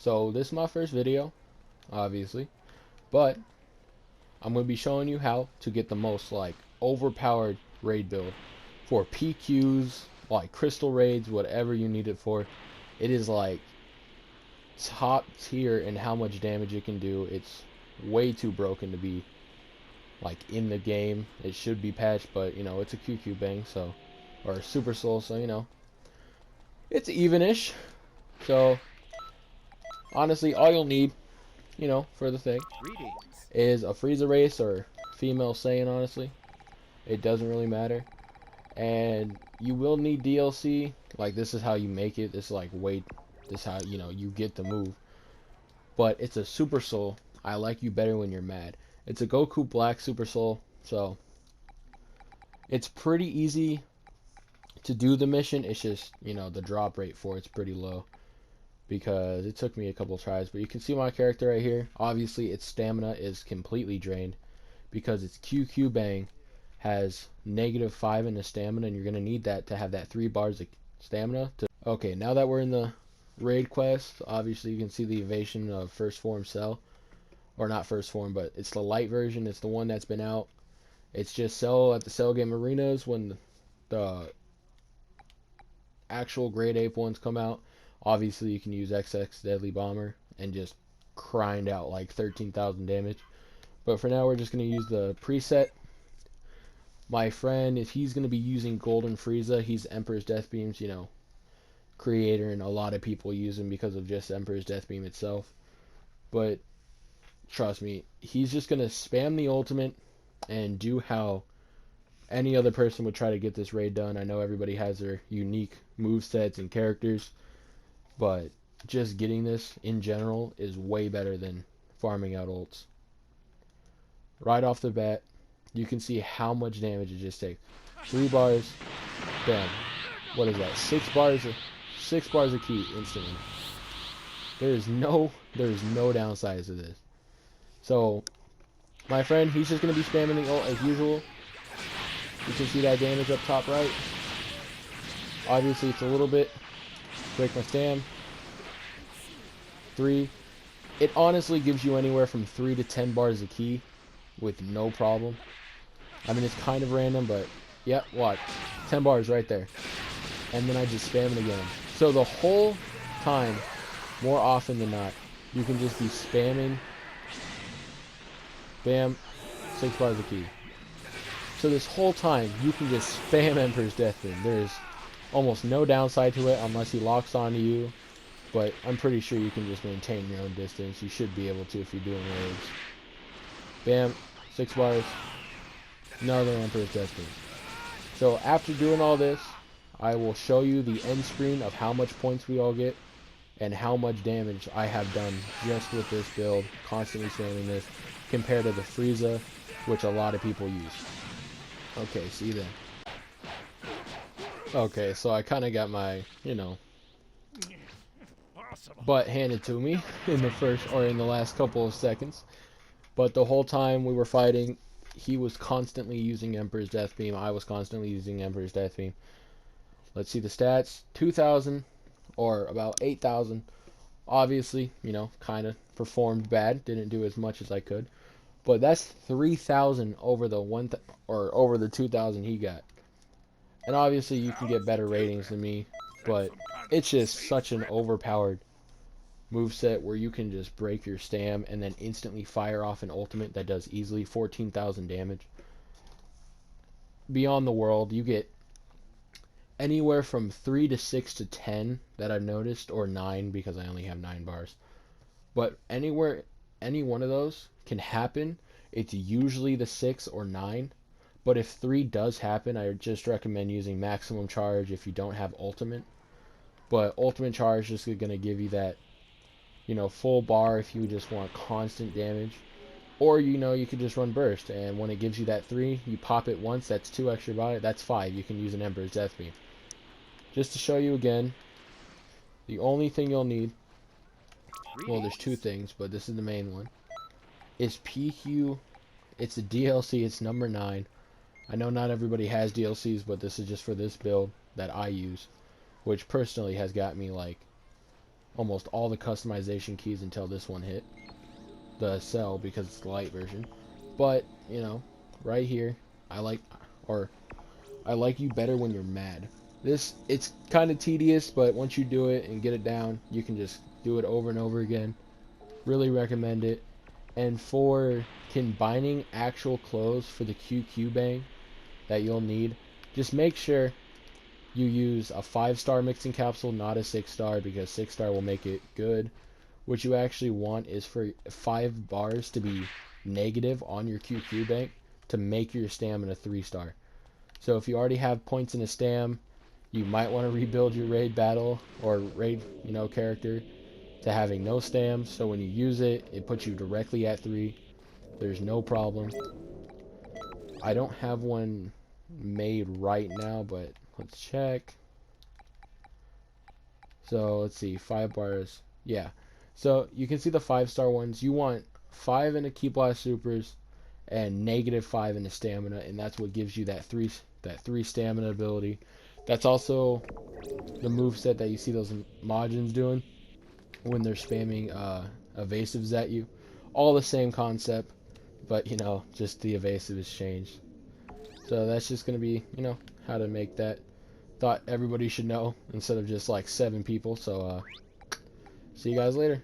So this is my first video, obviously, but I'm going to be showing you how to get the most like overpowered raid build for PQs, like crystal raids, whatever you need it for. It is like top tier in how much damage it can do. It's way too broken to be like in the game. It should be patched, but you know, it's a QQ bang, so, or super soul, so you know, it's evenish. So honestly, all you'll need, you know, for the thing is a Frieza race or female Saiyan. Honestly, it doesn't really matter. And you will need DLC. Like, this is how you make it. This is like, wait, this is how, you know, you get the move. But it's a Super Soul. I like you better when you're mad. It's a Goku Black Super Soul. So it's pretty easy to do the mission. It's just, you know, the drop rate for it's pretty low, because it took me a couple tries. But you can see my character right here. Obviously its stamina is completely drained because its QQ bang has -5 in the stamina, and you're going to need that to have that 3 bars of stamina. Okay, now that we're in the raid quest, obviously you can see the evasion of first form Cell. Or not first form, but it's the light version. It's the one that's been out. It's just Cell at the Cell Game Arenas when the actual grade ape ones come out. Obviously you can use XX Deadly Bomber and just grind out like 13,000 damage. But for now we're just going to use the preset. My friend, if he's going to be using Golden Frieza, he's Emperor's Death Beams, you know, creator, and a lot of people use him because of just Emperor's Death Beam itself. But trust me, he's just going to spam the ultimate and do how any other person would try to get this raid done. I know everybody has their unique move sets and characters, but just getting this in general is way better than farming out ults. Right off the bat, you can see how much damage it just takes. 3 bars, bam. What is that? 6 bars of ki instantly. There is no downside to this. So my friend, he's just gonna be spamming the ult as usual. You can see that damage up top right. Obviously it's a little bit. Break my stam. 3. It honestly gives you anywhere from 3 to 10 bars of ki with no problem. I mean, it's kind of random, but yep, watch. 10 bars right there. And then I just spam it again. So the whole time, more often than not, you can just be spamming. Bam. 6 bars of ki. So this whole time, you can just spam Emperor's Death Beam. There's almost no downside to it unless he locks onto you. But I'm pretty sure you can just maintain your own distance. You should be able to if you're doing raids. Bam. 6 bars. Another Emperor's Death Beam. So after doing all this, I will show you the end screen of how much points we all get and how much damage I have done just with this build, constantly spamming this, compared to the Frieza, which a lot of people use. Okay, see then. Okay, so I kind of got my, you know, butt handed to me in the last couple of seconds. But the whole time we were fighting, he was constantly using Emperor's Death Beam. I was constantly using Emperor's Death Beam. Let's see the stats. 2,000 or about 8,000. Obviously, you know, kind of performed bad. Didn't do as much as I could. But that's 3,000 over the over the 2,000 he got. And obviously you can get better ratings than me, but it's just such an overpowered moveset where you can just break your stam and then instantly fire off an ultimate that does easily 14,000 damage. Beyond the world, you get anywhere from 3 to 6 to 10 that I've noticed, or 9 because I only have 9 bars. But anywhere, any one of those can happen. It's usually the 6 or 9. But if 3 does happen, I just recommend using maximum charge if you don't have ultimate. But ultimate charge is just going to give you that, you know, full bar if you just want constant damage. Or, you know, you could just run burst, and when it gives you that 3, you pop it once, that's 2 extra body, that's 5. You can use an Emperor's Death Beam. Just to show you again, the only thing you'll need, well, there's 2 things, but this is the main one, is PQ. It's a DLC, it's number 9. I know not everybody has DLCs, but this is just for this build that I use, which personally has got me like almost all the customization keys until this one hit the cell because it's the light version. But, you know, right here, I like, or I like you better when you're mad. This, it's kind of tedious, but once you do it and get it down, you can just do it over and over again. Really recommend it. And for combining actual clothes for the QQ bang that you'll need, just make sure you use a 5-star mixing capsule, not a 6-star, because 6-star will make it good. What you actually want is for 5 bars to be negative on your QQ bank to make your stamina 3-star. So if you already have points in a stam, you might want to rebuild your raid battle or raid, character to having no stams. So when you use it, it puts you directly at 3. There's no problem. I don't have one made right now, but let's check. So let's see, 5 bars. Yeah. So you can see the 5-star ones. You want 5 in the Key Blast Supers and -5 in the stamina, and that's what gives you that 3 stamina ability. That's also the moveset that you see those Majins doing when they're spamming evasives at you. All the same concept, but just the evasive has changed. So that's just gonna be, how to make that. Thought everybody should know instead of just like 7 people. So see you guys later.